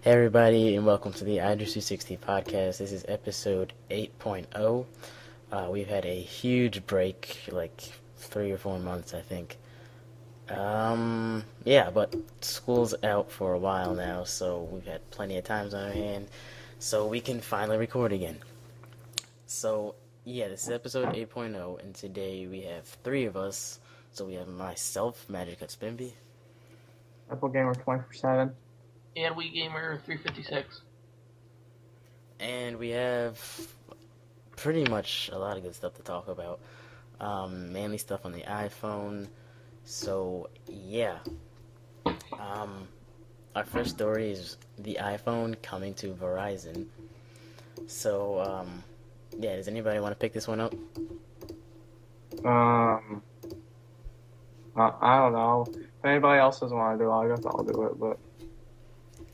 Hey everybody, and welcome to the iJuice360 podcast. This is episode 8.0. We've had a huge break, like 3 or 4 months, I think. Yeah, but school's out for a while now, so we've had plenty of times on our hand, so we can finally record again. So, yeah, this is episode 8.0, and today we have 3 of us. So we have myself, Magic at Spimby. Apple Gamer 24/7. And Wii Gamer 356. And we have pretty much a lot of good stuff to talk about. Mainly stuff on the iPhone. So, yeah. Our first story is the iPhone coming to Verizon. So, yeah, does anybody want to pick this one up? I don't know. If anybody else doesn't want to do it, I guess I'll do it, but...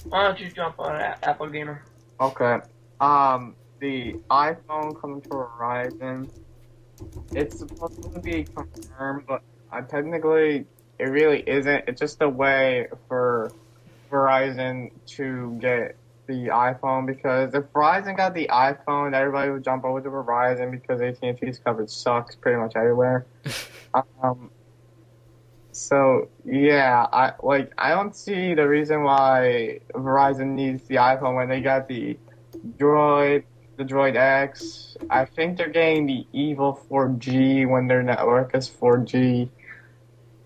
Why don't you jump on Apple Gamer? Okay. The iPhone coming to Verizon, it's supposed to be confirmed, but technically it really isn't. It's just a way for Verizon to get the iPhone, because if Verizon got the iPhone, everybody would jump over to Verizon because AT&T's coverage sucks pretty much everywhere. So yeah, I don't see the reason why Verizon needs the iPhone when they got the Droid X. I think they're getting the Evil 4G when their network is 4G.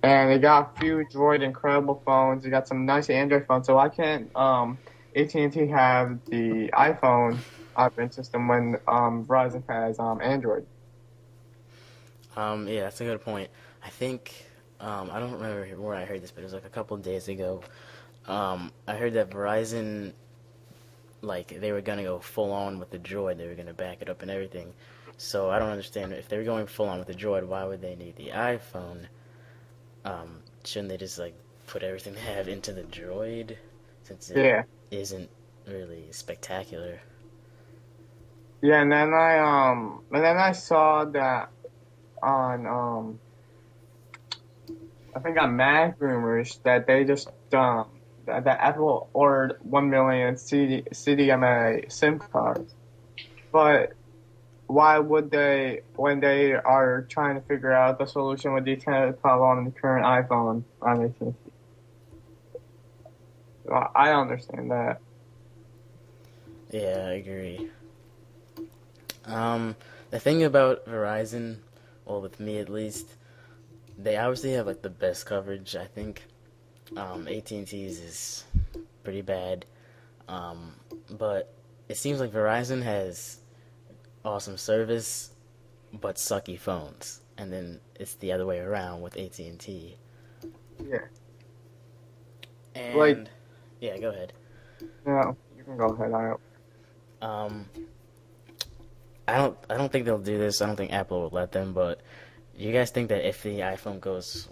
And they got a few Droid Incredible phones. They got some nice Android phones. So why can't AT&T have the iPhone operating system when Verizon has Android? Yeah, that's a good point. I think, I don't remember where I heard this, but it was like a couple of days ago. I heard that Verizon, like, they were going to go full on with the Droid. They were going to back it up and everything. So I don't understand. If they were going full on with the Droid, why would they need the iPhone? Shouldn't they just, like, put everything they have into the Droid? Since it isn't really spectacular. Yeah, and then I saw that on I think on Mac Rumors that they just that Apple ordered 1 million CDMA SIM cards. But why would they, when they are trying to figure out the solution with the internet problem on the current iPhone on AT&T? Well, I don't understand that. Yeah, I agree. The thing about Verizon, well, with me at least, they obviously have like the best coverage. I think AT&T's is pretty bad, but it seems like Verizon has awesome service but sucky phones, and then it's the other way around with AT&T. Yeah. And yeah, go ahead. No, you can go ahead. I don't think they'll do this. I don't think Apple will let them, but you guys think that if the iPhone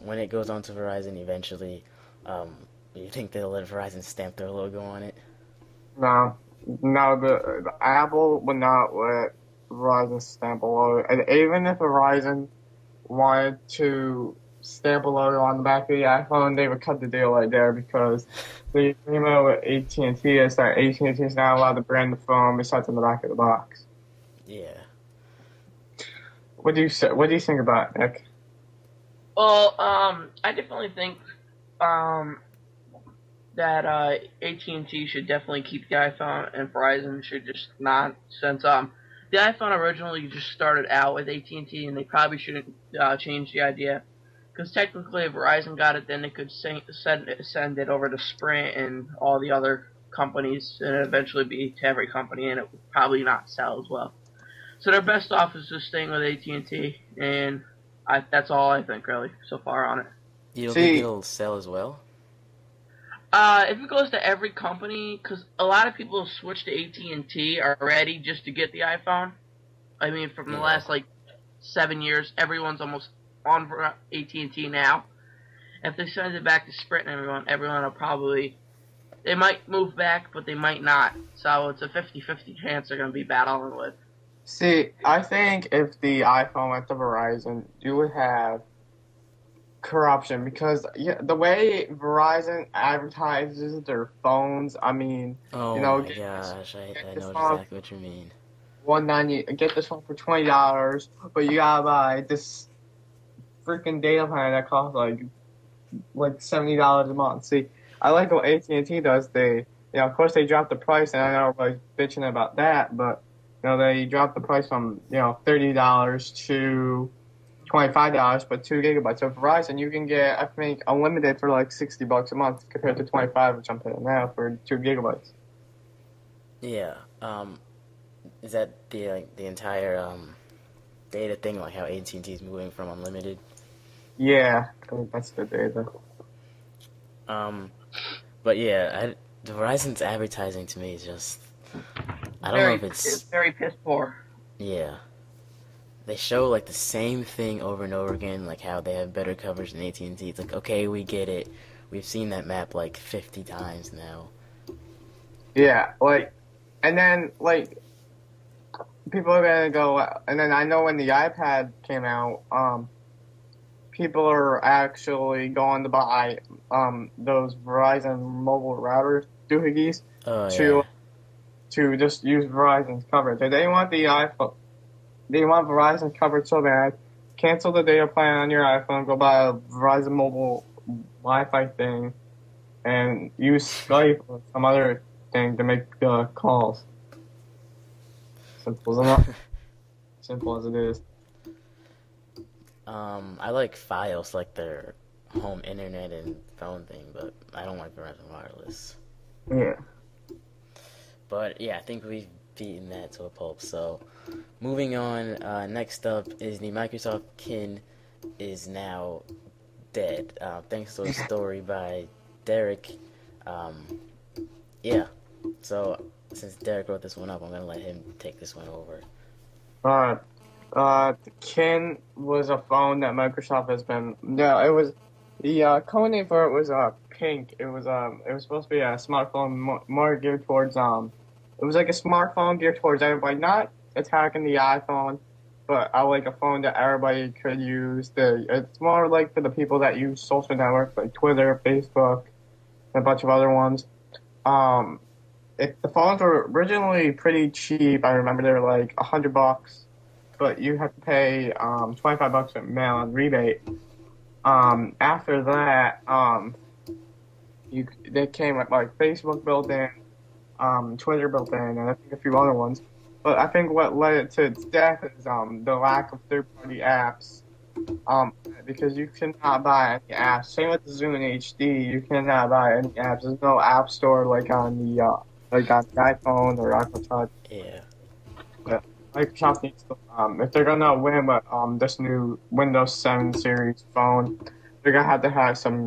when it goes onto Verizon eventually, you think they'll let Verizon stamp their logo on it? No, the Apple would not let Verizon stamp a logo. And even if Verizon wanted to stamp a logo on the back of the iPhone, they would cut the deal right there, because the agreement with AT&T is that AT&T is not allowed to brand the phone besides on the back of the box. Yeah. What do you say? What do you think about it, Nick? Well, I definitely think that AT&T should definitely keep the iPhone, and Verizon should just not, since the iPhone originally just started out with AT&T, and they probably shouldn't change the idea, because technically if Verizon got it, then they could send it over to Sprint and all the other companies, and it eventually be to every company, and it would probably not sell as well. So their best off is just staying with AT&T, and that's all I think, really, so far on it. You don't think it'll sell as well? If it goes to every company, because a lot of people have switched to AT&T already just to get the iPhone. I mean, from the last, 7 years, everyone's almost on for AT&T now. If they send it back to Sprint and everyone will probably... They might move back, but they might not. So it's a 50-50 chance they're going to be battling with. See, I think if the iPhone went to Verizon, you would have corruption because the way Verizon advertises their phones, I mean, Oh my get gosh, I this know phone exactly what you mean. 190, get this phone for $20, but you gotta buy this freaking data plan that costs like $70 a month. See, I like what AT&T does. Of course they dropped the price, and I know everybody's bitching about that, but they dropped the price from $30 to $25, but 2 GB. So Verizon, you can get, I think, unlimited for like $60 a month compared to 25, which I'm paying now for 2 GB. Yeah. Is that the entire data thing, like how AT&T is moving from unlimited? Yeah, that's the data. Um, but yeah, the Verizon's advertising to me is just, I don't know if It's it's, very piss poor. yeah. They show like the same thing over and over again, like how they have better coverage than AT&T. It's like, okay, we get it. We've seen that map like 50 times now. Yeah, and then people are gonna go, and then I know when the iPad came out, people are actually going to buy those Verizon mobile router doohickeys Oh to yeah. to just use Verizon's coverage. If they want the iPhone, they want Verizon's coverage so bad. Cancel the data plan on your iPhone. Go buy a Verizon mobile Wi-Fi thing and use Skype or some other thing to make calls. Simple as enough. Simple as it is. I like Fios, like their home internet and phone thing, but I don't like Verizon Wireless. Yeah. But yeah, I think we've beaten that to a pulp. So moving on, next up is the Microsoft Kin is now dead. Thanks to a story by Derek. Um, yeah. So since Derek wrote this one up, I'm gonna let him take this one over. The Kin was a phone that Microsoft has been. No, it was the code name for it was Pink. It was supposed to be a smartphone more geared towards It was like a smartphone geared towards everybody, not attacking the iPhone, but like a phone that everybody could use. It's more like for the people that use social networks like Twitter, Facebook, and a bunch of other ones. Um, the phones were originally pretty cheap. I remember they were like $100, but you have to pay $25 at mail and rebate. After that, they came with like Facebook built in, Twitter built in, and I think a few other ones. But I think what led it to its death is the lack of third-party apps. Because you cannot buy any apps. Same with the Zune HD, you cannot buy any apps. There's no app store like on the iPhone or iPod Touch. Yeah. But Microsoft needs to, if they're gonna win with this new Windows 7 series phone, they're gonna have to have some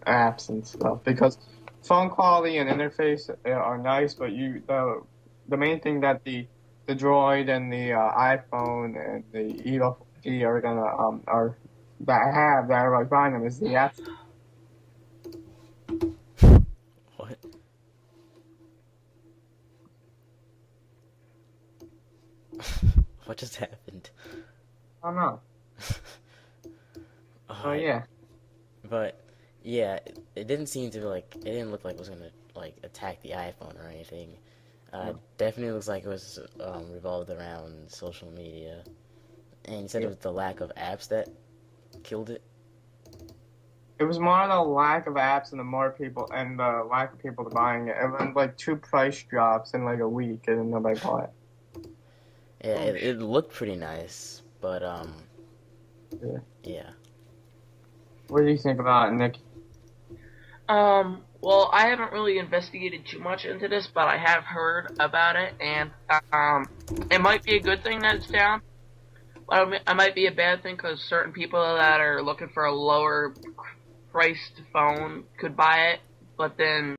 apps and stuff because phone quality and interface are nice, but the main thing that the Droid and the iPhone and the Evo 50 are gonna are that are like buying them is the apps. What? What just happened? I don't know. Oh yeah. But yeah, it didn't seem to it didn't look like it was gonna like attack the iPhone or anything. Definitely looks like it was revolved around social media. And you said it was the lack of apps that killed it. It was more the lack of apps and the lack of people buying it. It was like 2 price drops in like a week and nobody bought it. Yeah, it looked pretty nice, but yeah. What do you think about it, Nick? Well, I haven't really investigated too much into this, but I have heard about it, and it might be a good thing that it's down. But it might be a bad thing because certain people that are looking for a lower priced phone could buy it, but then